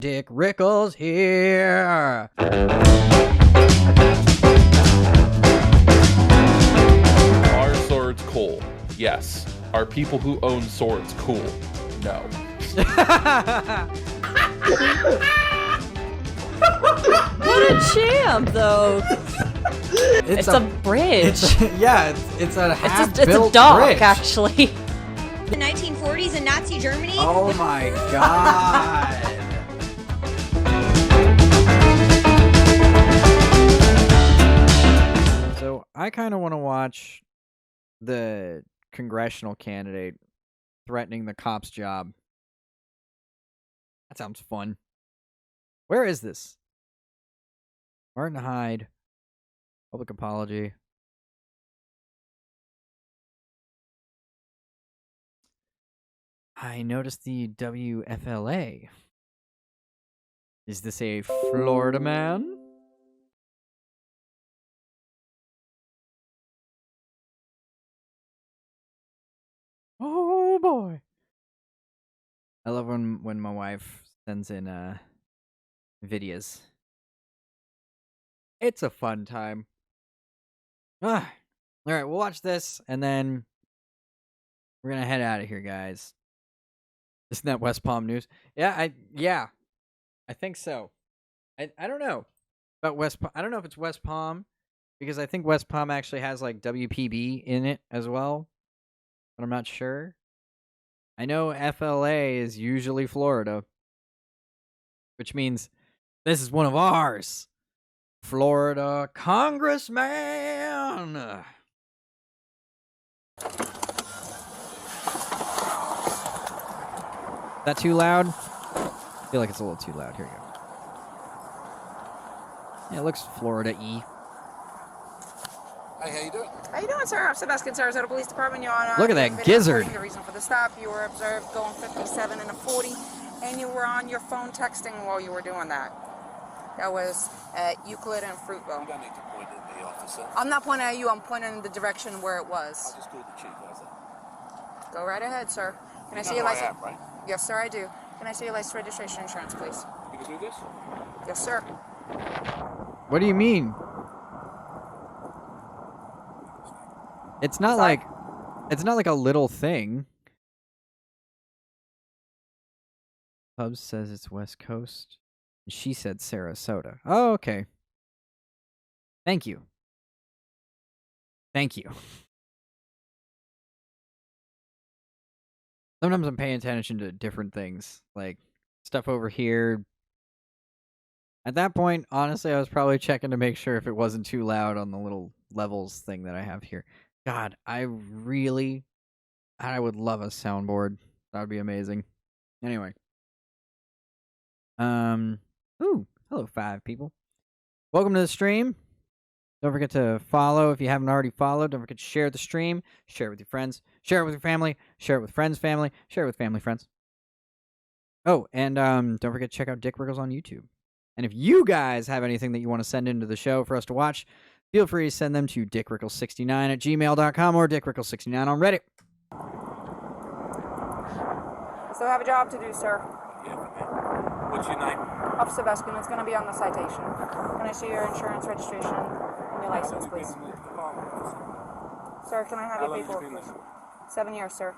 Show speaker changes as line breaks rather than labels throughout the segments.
Dick Rickles here.
Are swords cool? Yes. Are people who own swords cool? No.
What a champ, though. It's a bridge.
It's a half-built
it's a dock,
bridge.
actually.
The 1940s in Nazi Germany.
Oh my god. So I kind of want to watch the congressional candidate threatening the cop's job. That sounds fun. Where is this? Martin Hyde. Public apology. I noticed the WFLA. Is this a Florida man? Oh boy. I love when my wife sends in videos. It's a fun time. All right, we'll watch this and then we're gonna head out of here, guys. Isn't that West Palm news? Yeah, I think so. I don't know about West Palm. I don't know if it's West Palm because I think West Palm actually has like WPB in it as well, but I'm not sure. I know FLA is usually Florida, which means this is one of ours. Florida congressman. Is that too loud? I feel like it's a little too loud. Here we go. Yeah, it looks Florida-y.
Hey, how you doing?
How you doing, sir? I'm Sebastian, Sarasota Police Department. You're on.
Look at that gizzard.
The reason for the stop: you were observed going 57 and a 40, and you were on your phone texting while you were doing that. That was at Euclid and Fruitville.
You don't need to point at me, officer.
I'm not pointing at you. I'm pointing in the direction where it was.
I just called the chief. How's that?
Go right ahead, sir. Can I see
know
your
who I
license?
am, right?
Yes, sir, I do. Can I see your license, registration, insurance, please?
You can do this?
Yes, sir.
What do you mean? It's not like a little thing. Hubs says it's West Coast. And she said Sarasota. Oh, okay. Thank you. Thank you. Sometimes I'm paying attention to different things, like stuff over here. At that point, honestly, I was probably checking to make sure if it wasn't too loud on the little levels thing that I have here. God, I would love a soundboard. That would be amazing. Anyway. Ooh, hello 5 people. Welcome to the stream. Don't forget to follow if you haven't already followed. Don't forget to share the stream. Share it with your friends. Share it with your family. Share it with friends' family. Share it with family friends. Oh, and don't forget to check out Dick Rickles on YouTube. And if you guys have anything that you want to send into the show for us to watch, feel free to send them to dickrickles69@gmail.com or dickrickles69 on Reddit.
So I have a job to do, sir.
Yeah, what's your name?
Officer Baskin, it's going to be on the citation. Can I see your insurance, registration, and your license, please? Sir, can I have your paperwork, please? 7 years, sir.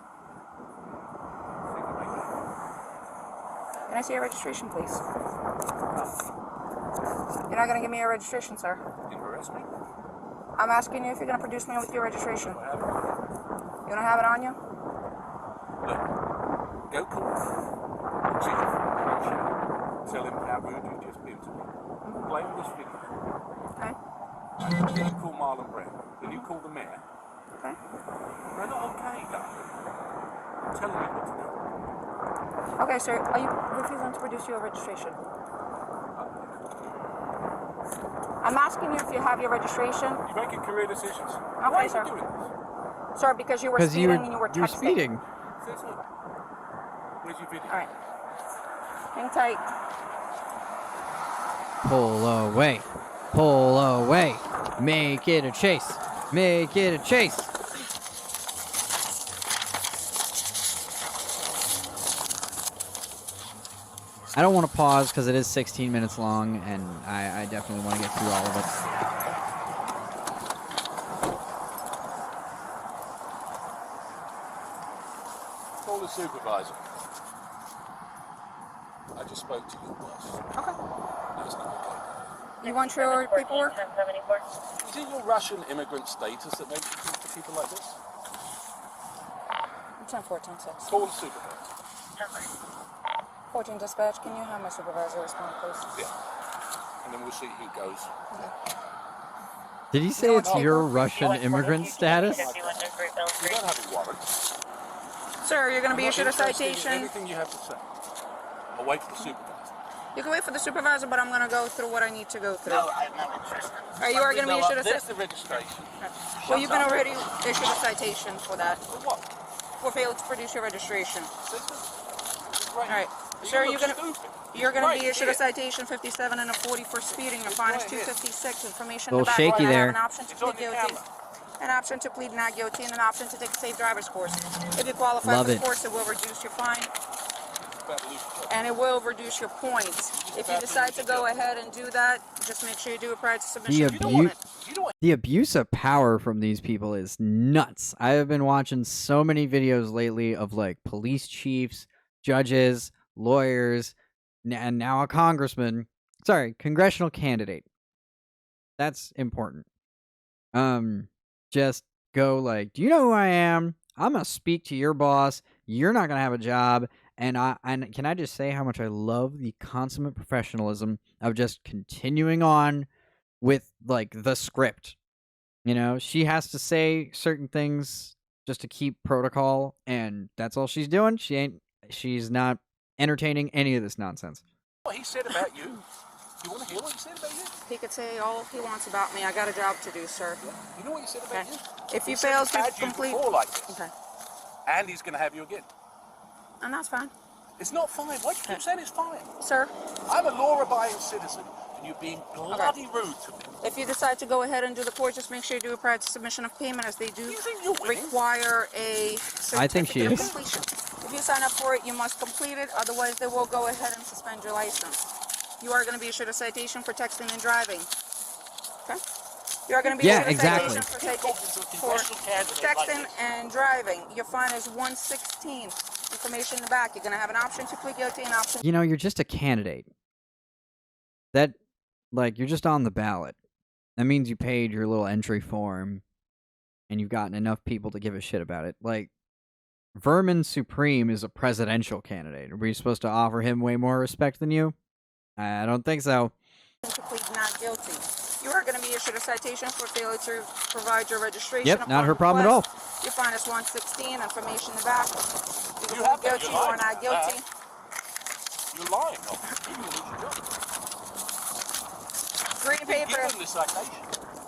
Can I see your registration, please? You're not going to give me your registration, sir.
Did you arrest me?
I'm asking you if you're going to produce me with your registration. You don't have it on you?
Look, go call the chief. Tell him how rude you've just been to me. Play with this video.
Okay.
Then you call Marlon Brown. Then you call the mayor.
Okay.
They're not okay, darling. I'm telling you what to do.
Okay, sir. Are you refusing to produce your registration? I'm asking you if you have your registration.
You're making career decisions. Why
Okay,
are you
sir.
doing this?
Sir, because you were
Because
speeding and you were texting.
you're speeding.
Says who? Where's your video?
All right. Hang tight.
Pull away. Pull away. Make it a chase. Make it a chase. I don't want to pause because it is 16 minutes long, and I definitely want to get through all of it.
Call the supervisor. I just spoke to your boss.
Okay.
That's not okay.
You want your paperwork?
Is it your Russian immigrant status that makes you talk to people like this?
10-14-6.
Call the supervisor.
14 dispatch, can you have my supervisor respond, please?
Yeah. And then we'll see who goes.
Did he say it's your Russian immigrant status?
You don't have a warrant.
Sir, you're going to be
I'm not
issued a
interested in
citation.
Everything you have to say. I'll wait for the supervisor.
You can wait for the supervisor, but I'm going to go through what I need to go through.
No, I'm not interested.
You are going to be issued a
There's
citation.
the registration.
Well, you've been already issued a citation for that.
For what?
For failing to produce your registration.
Right.
All right. Sir, you're going to
Right
be issued a
here.
citation 57 and a 40 for speeding. The fine is
right here.
$256. Information
A
in the
little
back.
shaky
You have
there.
an option to
It's on
plead
your
guilty.
camera.
An option to plead not guilty and an option to take a safe driver's course. If you qualify
Love
for the
it.
course, it will reduce your fine
About to lose your job.
and it will reduce your points. If you decide to go ahead and do that, just make sure you do it prior to submission.
The
You don't want
The abuse of power from these people is nuts. I have been watching so many videos lately of like police chiefs, judges, lawyers, and now a congressman. Sorry, congressional candidate. That's important. Just go like, do you know who I am? I'm gonna speak to your boss. You're not gonna have a job. And can I just say how much I love the consummate professionalism of just continuing on with like the script. You know, she has to say certain things just to keep protocol, and that's all she's doing. She's not entertaining any of this nonsense.
What he said about you? You want to hear what he said about you?
He could say all he wants about me. I got a job to do, sir.
You know what he said about
Okay.
you?
If you
He said
fail
he's
to
had you
complete,
before like this,
okay,
and he's going to have you again.
and that's fine,
It's not fine. Why do you keep saying it's fine?
sir.
I'm a law-abiding citizen, and you're being bloody rude to me.
If you decide to go ahead and do the course, just make sure you do it prior to submission of payment, as they do
You think you're winning?
require a
I think she
certificate of
is.
completion. If you sign up for it, you must complete it. Otherwise, they will go ahead and suspend your license. You are going to be issued a citation for texting and driving. Okay? You are going to be
Yeah,
issued a
exactly.
citation
Talking to a
for
congressional candidate like
texting
this.
and driving. Your fine is $116. Information in the back. You're going to have an option to plead guilty and option.
You know, you're just a candidate. That, like, you're just on the ballot. That means you paid your little entry form, and you've gotten enough people to give a shit about it. Like, Vermin Supreme is a presidential candidate. Are we supposed to offer him way more respect than you? I don't think so.
To plead not guilty. You are going to be issued a citation for failure to provide your registration.
Yep, not
upon
her problem at all.
request. Your fine is $116. Information in the back. You
You
can
have
plead
that,
guilty
you're
or
lying.
not guilty.
You're lying. No, you're going to lose your job.
Green
Give
paper.
him the citation.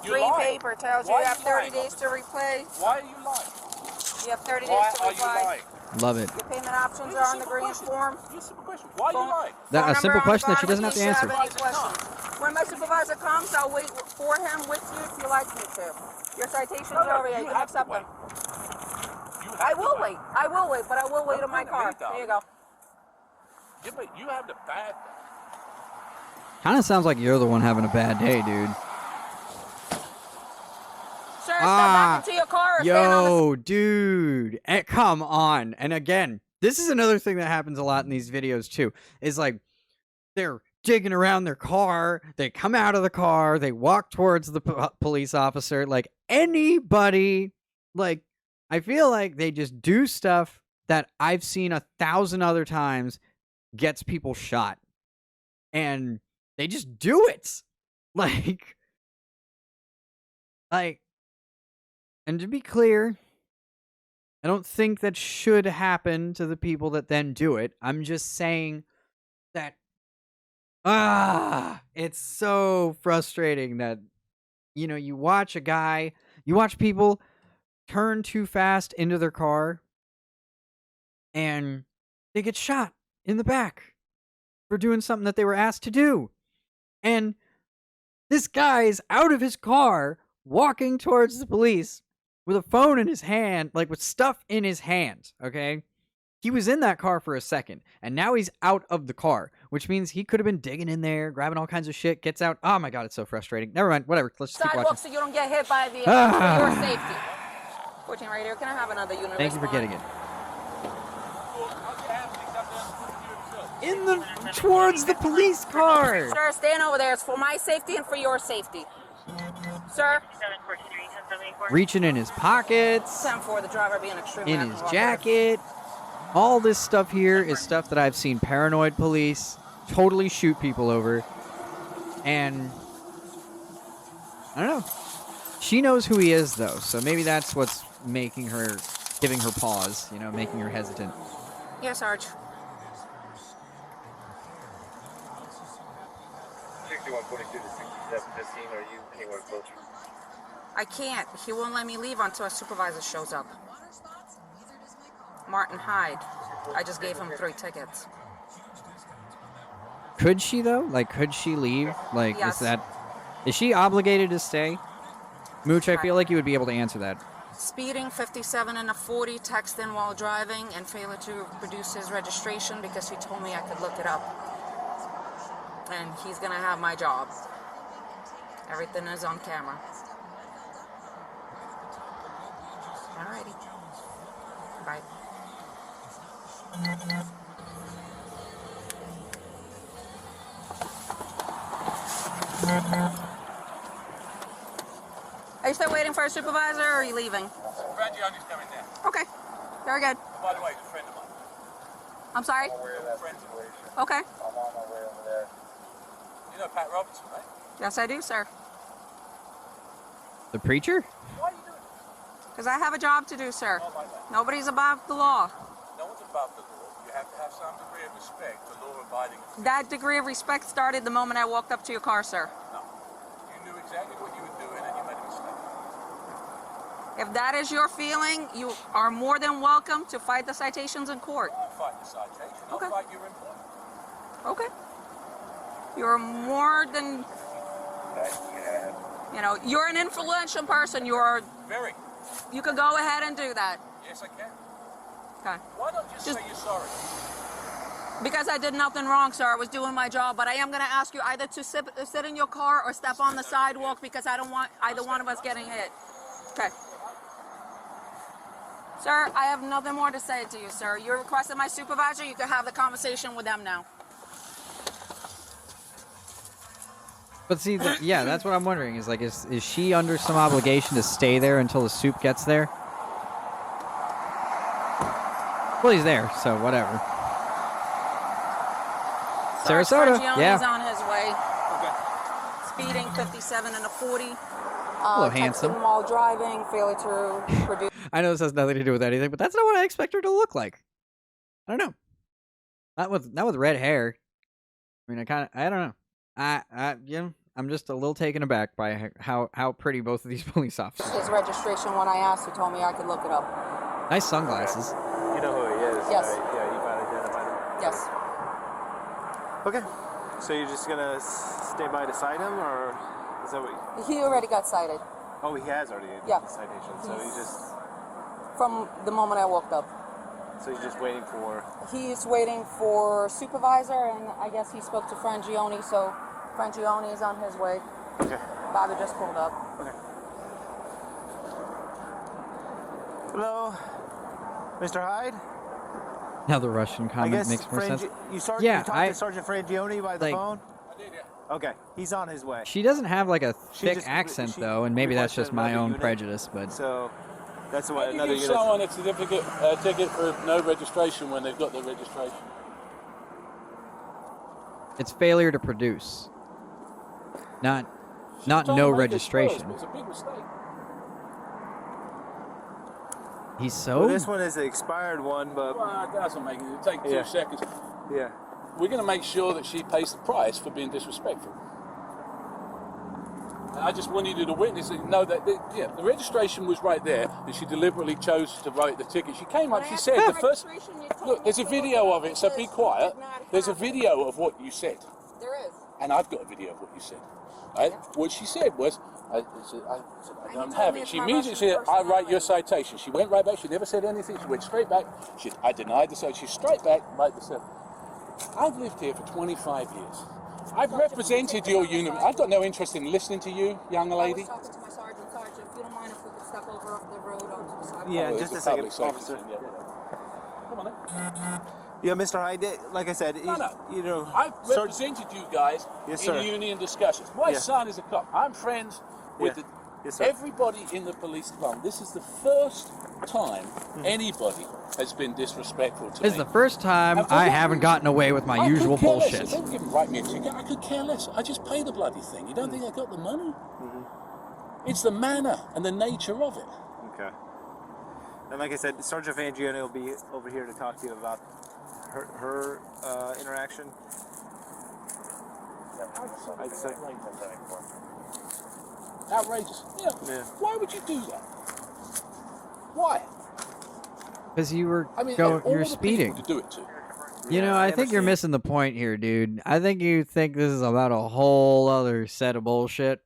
You're
Green
lying.
paper tells you
Why
you
are
have
you
30
lying,
days to replay.
Why are you lying?
You have 30 days
Why
to
are you
reply.
lying?
Love it.
Your payment options are on the green form.
Here's a simple question. Why are you
Phone-
lying?
That- a
phone
simple
number on
question
the
that she
bottom
doesn't
in
have to
case you
answer.
any questions. When my supervisor comes, I'll wait for him with you if you like me to. Your citations
No,
are over here.
you
You can
have to
accept
wait.
them.
You have
I
to
will wait. I will wait, but I will wait in my
Don't
car.
wait, darling.
There you go.
Yeah, but you have the bad.
Kind of sounds like you're the one having a bad day, dude.
Sir, step back into your car or stand on the
Yo, dude. Come on. And again, this is another thing that happens a lot in these videos, too. Is like, they're digging around their car. They come out of the car. They walk towards the police officer. Like, anybody, like, I feel like they just do stuff that I've seen 1,000 other times gets people shot. And they just do it. Like, and to be clear, I don't think that should happen to the people that then do it. I'm just saying that, it's so frustrating that, you know, you watch people turn too fast into their car and they get shot in the back for doing something that they were asked to do. And this guy's out of his car walking towards the police with a phone in his hand, like with stuff in his hand, okay? He was in that car for a second, and now he's out of the car, which means he could have been digging in there, grabbing all kinds of shit, gets out. Oh my god, it's so frustrating. Never mind, whatever. Let's just keep
Sidewalk
watching.
so you don't get hit by the for your safety. 14 right here. Can I have another unit?
Thank you for getting it. Towards the police car.
Sir, stand over there. It's for my safety and for your safety. Sir.
Reaching in his pockets,
10-4, the driver being extremely
in his jacket. All this stuff here is stuff that I've seen paranoid police totally shoot people over. And I don't know. She knows who he is, though, so maybe that's what's making her, giving her pause, you know, making her hesitant.
Yes, Sarge.
6142 to 6715, are you anywhere closer?
I can't. He won't let me leave until a supervisor shows up. Martin Hyde. I just gave him 3 tickets.
Could she, though? Like, could she leave? Like,
Yes.
Is she obligated to stay? Mooch, I feel like you would be able to answer that.
Speeding 57 and a 40, texting while driving, and failure to produce his registration because he told me I could look it up. And he's gonna have my job. Everything is on camera. Alrighty. Bye. Are you still waiting for a supervisor or are you leaving?
Frangione's coming now.
Okay. Very good.
Oh, by the way, he's a friend of mine.
I'm sorry?
I'm aware of that situation.
Okay.
I'm on my way over there.
You know Pat Robertson, right?
Yes, I do, sir.
The preacher?
Why are you doing this?
Because I have a job to do, sir.
Oh, my God.
Nobody's above the law.
No one's above the law. You have to have some degree of respect for law-abiding officials.
That degree of respect started the moment I walked up to your car, sir.
No. You knew exactly what you were doing and you made a mistake.
If that is your feeling, you are more than welcome to fight the citations in court.
I'll fight the citation. I'll
Okay.
fight your employment.
Okay. You're more than, you know, you're an influential person.
Very.
You could go ahead and do that.
Yes, I can.
Okay.
Why not just say you're sorry?
Because I did nothing wrong, sir. I was doing my job, but I am going to ask you either to sit in your car or step on the sidewalk because I don't want either one of us getting hit. Okay. Sir, I have nothing more to say to you, sir. You requested my supervisor. You can have the conversation with them now.
But see, yeah, that's what I'm wondering. Is like, is she under some obligation to stay there until the soup gets there? Well, he's there, so whatever. Sarasota,
Frangione's
yeah.
on his way. Speeding 57 and a 40.
Hello, handsome.
Texting while driving, failure to produce.
I know this has nothing to do with anything, but that's not what I expect her to look like. I don't know. Not with red hair. I mean, I don't know. I'm just a little taken aback by how pretty both of these police officers are.
His registration when I asked, he told me I could look it up.
Nice sunglasses.
You know who he is,
Yes.
right? Yeah, you got identified him?
Yes.
Okay. So you're just gonna stay by beside him, or is that what?
He already got cited
Oh, he has already
Yeah.
the citation. So
He's-
you just
from the moment I walked up.
so you're just waiting for.
He's waiting for supervisor, and I guess he spoke to Frangione, so Frangione is on his way.
Okay.
Bobby just pulled up.
Okay. Hello, Mr. Hyde.
Now the Russian
I
comment
guess
makes more sense.
you
Yeah,
talked to Sergeant Frangione by the
like-
phone.
I did, yeah.
Okay, he's on his way.
She doesn't have like a
She
thick
just-
accent
she
though, and maybe that's
requested
just my
another
own
unit.
prejudice. But
So that's
How
what
do you
another
give
unit.
someone a certificate, ticket for no registration when they've got their registration?
it's failure to produce, not
Trying to
no
make it
registration.
worse, but it's a big mistake.
He's so
Well, this one is the expired one, but
Well, it doesn't make it. It'll take 2
Yeah.
seconds.
yeah.
We're going to make sure that she pays the price for being disrespectful. I just wanted you to witness and know that the registration was right there, and she deliberately chose to write the ticket. She came up, she said the first. Look, there's a video of it, so be quiet. There's a video of what you said.
There is.
And I've got a video of what you said. What she said was, I don't have it. She immediately said, I write your citation. She went right back. She never said anything. She went straight back. I denied the citation. She's straight back, right the I've lived here for 25 years. I've represented your union. I've got no interest in listening to you, young lady.
I was talking to my sergeant. Sergeant, if you don't mind if we could step over the road onto the sidewalk.
Yeah, just a second, officer.
Come on then.
Yeah, Mr. Hyde, like I said,
No.
you know...
I've represented you guys in union discussions. My son is a cop. I'm friends with everybody in the police department. This is the first time anybody has been disrespectful to me.
This is the first time I haven't gotten away with my usual bullshit.
Don't write me a ticket. I could care less. I just pay the bloody thing. You don't think I got the money? It's the manner and the nature of it.
Okay. And like I said, Sergeant Vangione will be over here to talk to you about her interaction.
Outrageous. Yeah. Why would you do that? Why?
Because you were
you're
speeding.
To do it to.
You know, I think you're missing the point here, dude. I think you think this is about a whole other set of bullshit.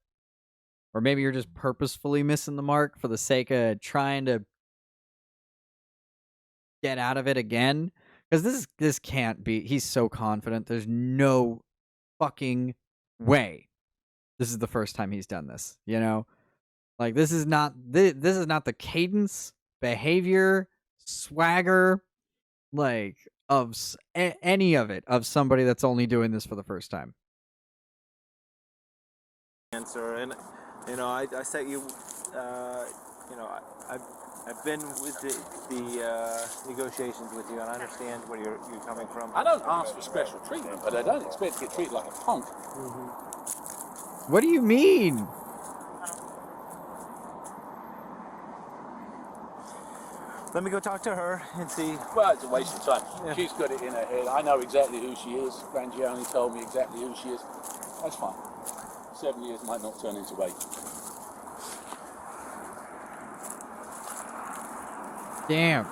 Or maybe you're just purposefully missing the mark for the sake of trying to get out of it again. Because this can't be. He's so confident. There's no fucking way this is the first time he's done this. You know, like this is not the cadence, behavior, swagger, like of any of it of somebody that's only doing this for the first time.
Answer, and you know, I set you. You know, I've been with the negotiations with you, and I understand where you're coming from.
I don't ask for special treatment, but I don't expect to get treated like a punk.
What do you mean?
Let me go talk to her and see.
Well, it's a waste of time. Yeah. She's got it in her head. I know exactly who she is. Frangione told me exactly who she is. That's fine. 7 years might not turn into 8.
Damn.
Do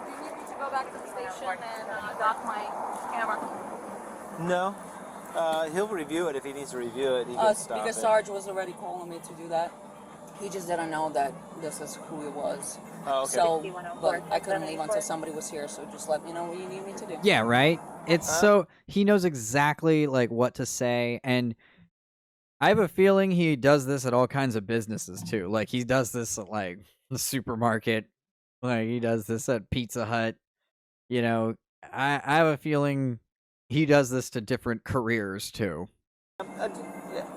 you need me to go back to the station and dock my camera?
No. He'll review it if he needs to review it. He can stop
because
it.
Sarge was already calling me to do that. He just didn't know that this is who it was.
Oh, okay.
So, but I couldn't leave until somebody was here, so just let me know what you need me to do.
Yeah, right? It's so he knows exactly like what to say, and I have a feeling he does this at all kinds of businesses too. Like he does this at like the supermarket, like he does this at Pizza Hut. You know, I have a feeling he does this to different careers too.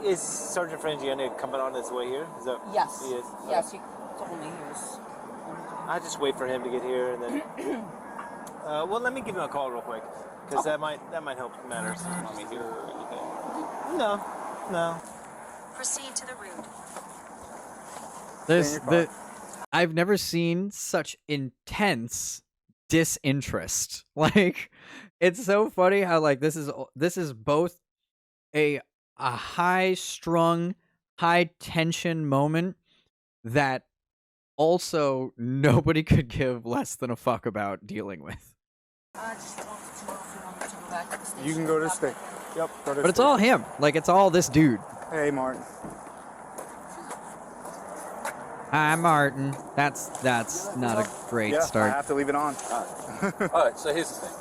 Is Sergeant Frangione coming on his way here? Is that
Yes.
He is?
Yes, he told me he was.
I just wait for him to get here, and then. Well, let me give him a call real quick, because that might help matters. No.
Proceed to the route.
I've never seen such intense disinterest. Like, it's so funny how like this is both a high-strung, high-tension moment that also nobody could give less than a fuck about dealing with.
I just wanted to know if you want me to go back to the station.
You can go to the station. Yep, go to the
But it's all him. Like, it's all this dude.
Hey, Martin.
Hi, Martin. That's not a great
I
start.
have to leave it on.
All right, so here's the thing.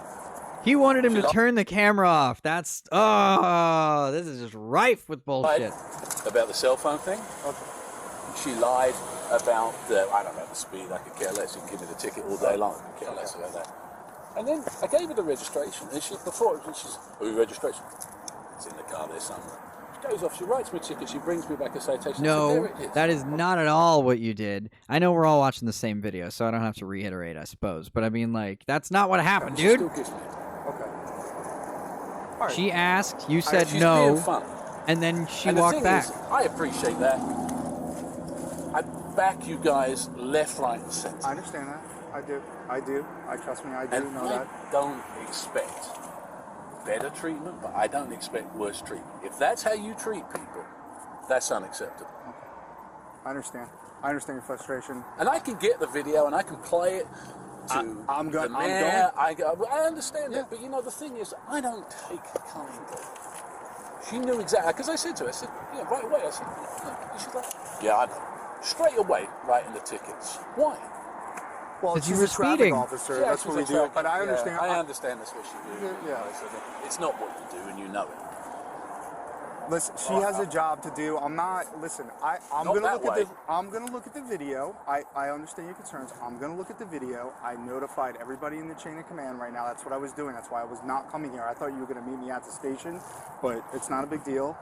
He wanted him to turn the camera off. This is just rife with bullshit.
About the cell phone thing. Okay. She lied about I don't know the speed. I could care less. You can give me the ticket all day long. I could care less about that. And then I gave her the registration, and she's registration. It's in the car there somewhere. She goes off. She writes me a ticket. She brings me back a citation.
No,
there it is.
that is not at all what you did. I know we're all watching the same video, so I don't have to reiterate, I suppose. But I mean, like, that's not what happened,
She
dude.
still gives me it. Okay.
She asked, you said
She's
no,
being fun.
and then she
And
walked
the thing
back.
is, I appreciate that. I back you guys left, right, and center.
I understand that. I do. Trust me, I do
And
know
I
that.
don't expect better treatment, but I don't expect worse treatment. If that's how you treat people, that's unacceptable.
I understand. I understand your frustration.
And I can get the video and I can play it, to
I'm
the
going.
mayor. I understand that, but you know the thing is, I don't take kind of. She knew exactly, because I said to her, I said, yeah, right away. I said, yeah. She's like, yeah, I know. Straight away, writing the tickets. Why?
Well,
Because you
she's
were
a traffic
speeding.
officer.
Yeah,
That's what we
she's a
do.
traffic-
But I
yeah,
understand.
I understand that's what she do.
Yeah.
You know, so it's not what you do, and you know it.
Listen, she has a job to do. I'm not. Listen, I'm
Not
gonna
that
look
way.
at the. I'm gonna look at the video. I understand your concerns. I'm gonna look at the video. I notified everybody in the chain of command right now. That's what I was doing. That's why I was not coming here. I thought you were gonna meet me at the station, but it's not a big deal.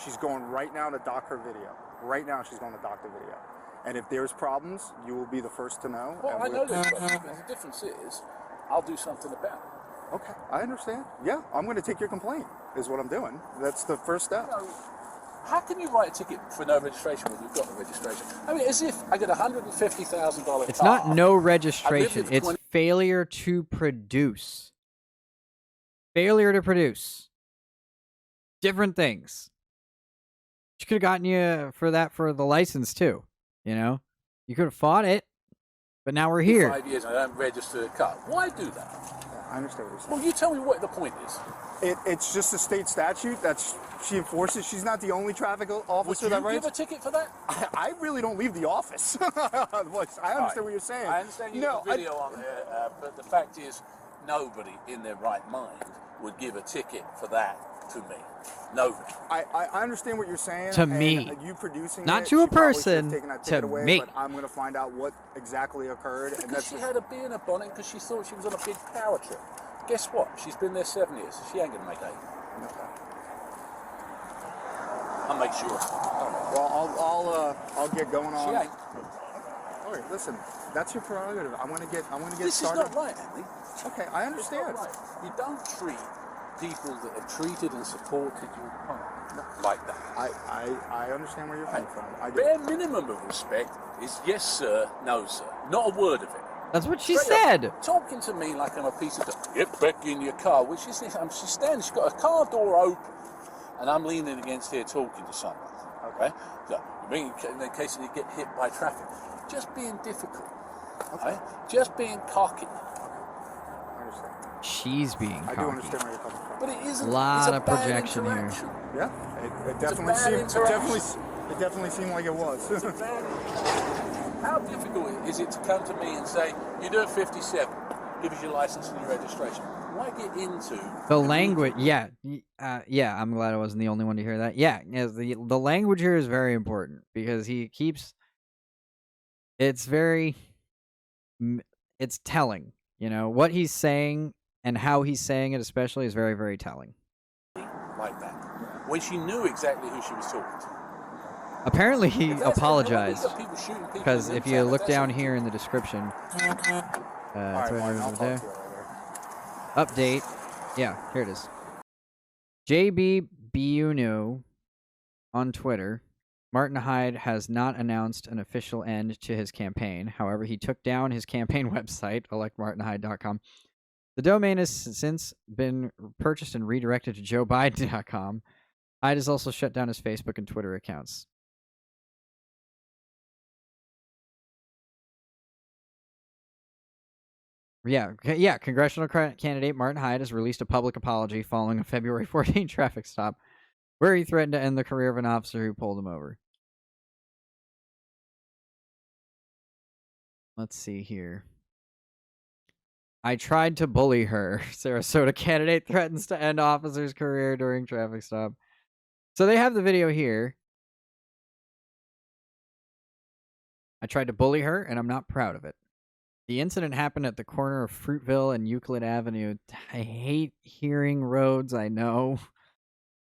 She's going right now to dock her video. Right now, she's going to dock the video. And if there's problems, you will be the first to know.
Well,
and
I know there's problems, but the difference is, I'll do something about it.
Okay, I understand. Yeah, I'm going to take your complaint, is what I'm doing. That's the first step.
You know, how can you write a ticket for no registration when you've got the registration? I mean, as if I get a $150,000 car.
It's not no registration.
with
It's
20
failure to produce. Failure to produce. Different things. She could have gotten you for that for the license too. You know, you could have fought it, but now we're here.
5 years and I don't register a car. Why do that?
I understand what you're saying.
Well, you tell me what the point is.
It's just a state statute that she enforces. She's not the only traffic
Would
officer
you
that writes.
give a ticket for that?
I really don't leave the office. I understand what you're saying.
I understand you got a video on there, but the fact is, nobody in their right mind would give a ticket for that to me. Nobody.
I understand what you're saying.
To
and
me.
You producing
Not
it,
to a
she probably should have
person,
taken that
to
ticket away,
me.
But I'm going to find out what exactly occurred. And
Because
that's
she had a bee in her bonnet because she thought she was on a big power trip. Guess what? She's been there 7 years. She ain't going to make 8. I'll make sure.
Well, I'll get going on.
She ain't.
All right, listen, that's your prerogative. I want to get
This
started.
is not right, Andy.
Okay, I
It's
understand.
not right. You don't treat people that have treated and supported you like that.
I understand where you're coming from. I do.
Bare minimum of respect is yes, sir, no, sir. Not a word of it.
That's what she
Straight
said.
up, talking to me like I'm a piece of dog. Get back in your car. Which is this? She's standing. She's got a car door open, and I'm leaning against here talking to someone. Okay. So, in case you get hit by traffic, just being difficult. Okay. Right? Just being cocky.
I understand.
She's being
I
cocky.
do understand where you're coming from.
But it isn't.
Lot
it's a
of
bad
projection here.
interaction.
Yeah, it
a
definitely
bad
seemed.
interaction.
It definitely seemed like it was.
It's a bad interaction. How difficult is it to come to me and say, you're doing 57, give us your license and your registration? Why get into
The language, yeah, yeah. I'm glad I wasn't the only one to hear that. Yeah, the language here is very important because he keeps. It's very. It's telling, you know, what he's saying and how he's saying it, especially, is very, very telling.
like that? When she knew exactly who she was talking to.
Apparently, he apologized
because
because if you look down here in the description,
All right, Martin, I'll talk to you later.
update. Yeah, here it is. JB Biuno on Twitter. Martin Hyde has not announced an official end to his campaign. However, he took down his campaign website, electmartinhyde.com. The domain has since been purchased and redirected to joebiden.com. Hyde has also shut down his Facebook and Twitter accounts. Yeah, congressional candidate Martin Hyde has released a public apology following a February 14 traffic stop where he threatened to end the career of an officer who pulled him over. Let's see here. I tried to bully her. Sarasota candidate threatens to end officer's career during traffic stop. So they have the video here. I tried to bully her, and I'm not proud of it. The incident happened at the corner of Fruitville and Euclid Avenue. I hate hearing roads, I know.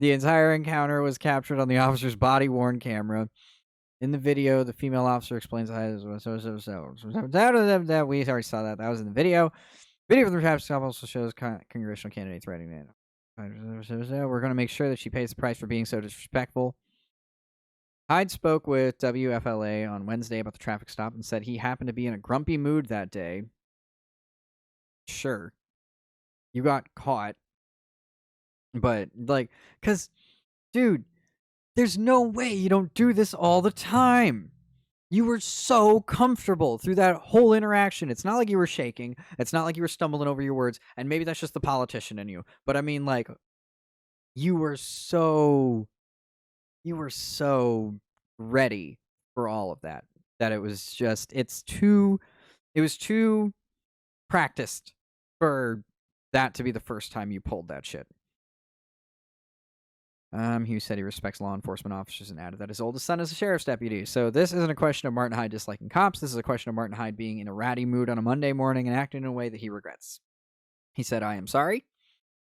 The entire encounter was captured on the officer's body-worn camera. In the video, the female officer explains we already saw that. That was in the video. Video from the traffic stop also shows congressional candidate threatening it. We're going to make sure that she pays the price for being so disrespectful. Hyde spoke with WFLA on Wednesday about the traffic stop and said he happened to be in a grumpy mood that day. Sure. You got caught. But, because, dude, there's no way you don't do this all the time. You were so comfortable through that whole interaction. It's not like you were shaking. It's not like you were stumbling over your words. And maybe that's just the politician in you. But I mean, like, you were so ready for all of that. That it was just, it was too practiced for that to be the first time you pulled that shit. He said he respects law enforcement officers and added that his oldest son is a sheriff's deputy. So this isn't a question of Martin Hyde disliking cops. This is a question of Martin Hyde being in a ratty mood on a Monday morning and acting in a way that he regrets. He said, I am sorry,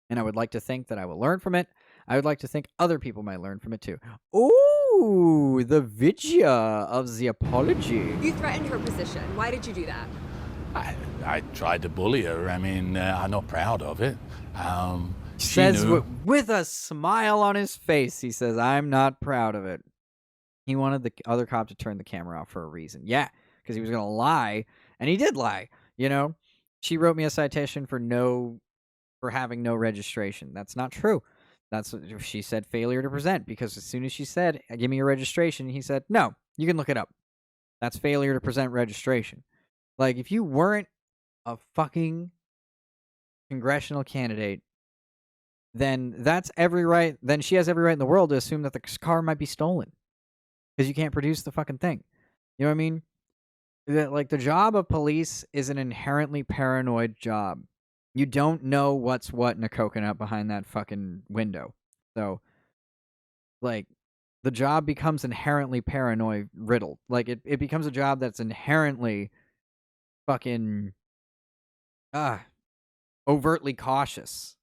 and I would like to think that I will learn from it. I would like to think other people might learn from it too. Ooh, the vidya of the apology.
You threatened her position. Why did you do that?
I tried to bully her. I mean, I'm not proud of it.
Says with a smile on his face, he says, I'm not proud of it. He wanted the other cop to turn the camera off for a reason. Yeah, because he was going to lie, and he did lie, you know? She wrote me a citation for having no registration. That's not true. That's what she said, failure to present, because as soon as she said, give me your registration, he said, no, you can look it up. That's failure to present registration. Like, if you weren't a fucking congressional candidate, then that's every right. Then she has every right in the world to assume that the car might be stolen because you can't produce the fucking thing. You know what I mean? Like, the job of police is an inherently paranoid job. You don't know what's what in a coconut behind that fucking window. So, like, the job becomes inherently paranoid riddled. Like, it becomes a job that's inherently fucking overtly cautious.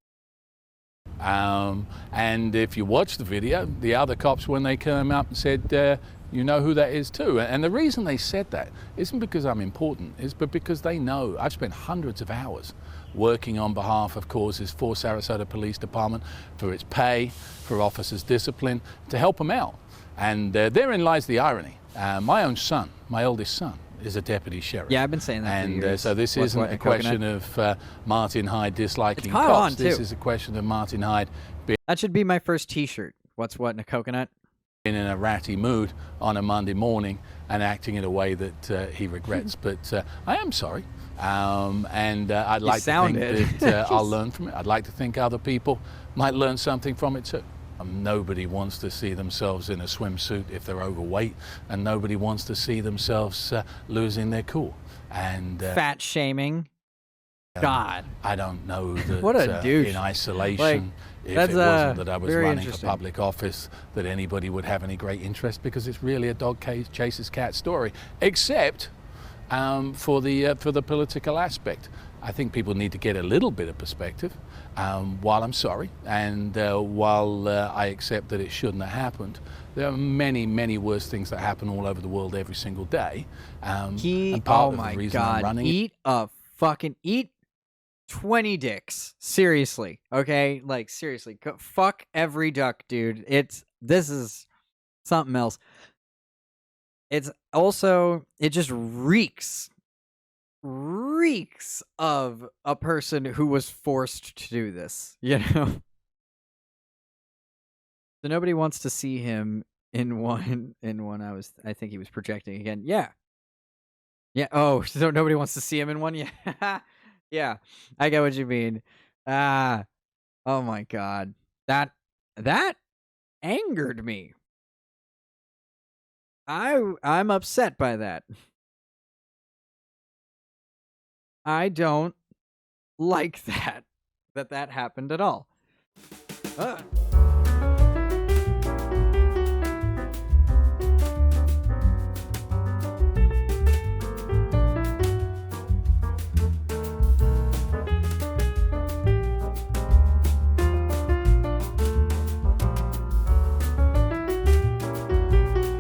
And if you watch the video, the other cops, when they came up and said, you know who that is too. And the reason they said that isn't because I'm important, but because they know I've spent hundreds of hours working on behalf of causes for Sarasota Police Department, for its pay, for officers' discipline, to help them out. And therein lies the irony. My own son, my oldest son, is a deputy sheriff.
Yeah, I've been saying that for years.
And so this isn't a question of Martin Hyde disliking
It's caught
cops.
on, too.
This is a question of Martin Hyde being
That should be my first t-shirt. What's what in a coconut?
in a ratty mood on a Monday morning and acting in a way that he regrets. But I am sorry. And I'd like to think that I'll learn from it. I'd like to think other people might learn something from it too. Nobody wants to see themselves in a swimsuit if they're overweight, and nobody wants to see themselves losing their cool. And
Fat shaming. God.
I don't know that
What a douche.
in isolation,
Like,
if
that's,
it wasn't that I was
very
running for
interesting.
public office, that anybody would have any great interest, because it's really a dog chases cat story, except for the political aspect. I think people need to get a little bit of perspective. While I'm sorry, and while I accept that it shouldn't have happened, there are many, many worse things that happen all over the world every single day. And part
Oh
of the
my
reason I'm
God.
running
Eat 20 dicks. Seriously. Okay? Like, seriously. Fuck every duck, dude. This is something else. It's also, it just reeks of a person who was forced to do this, you know? So nobody wants to see him in one I think he was projecting again. Yeah. Oh, so nobody wants to see him in one? Yeah. Yeah. I get what you mean. Oh my God. That angered me. I'm upset by that. I don't like that happened at all.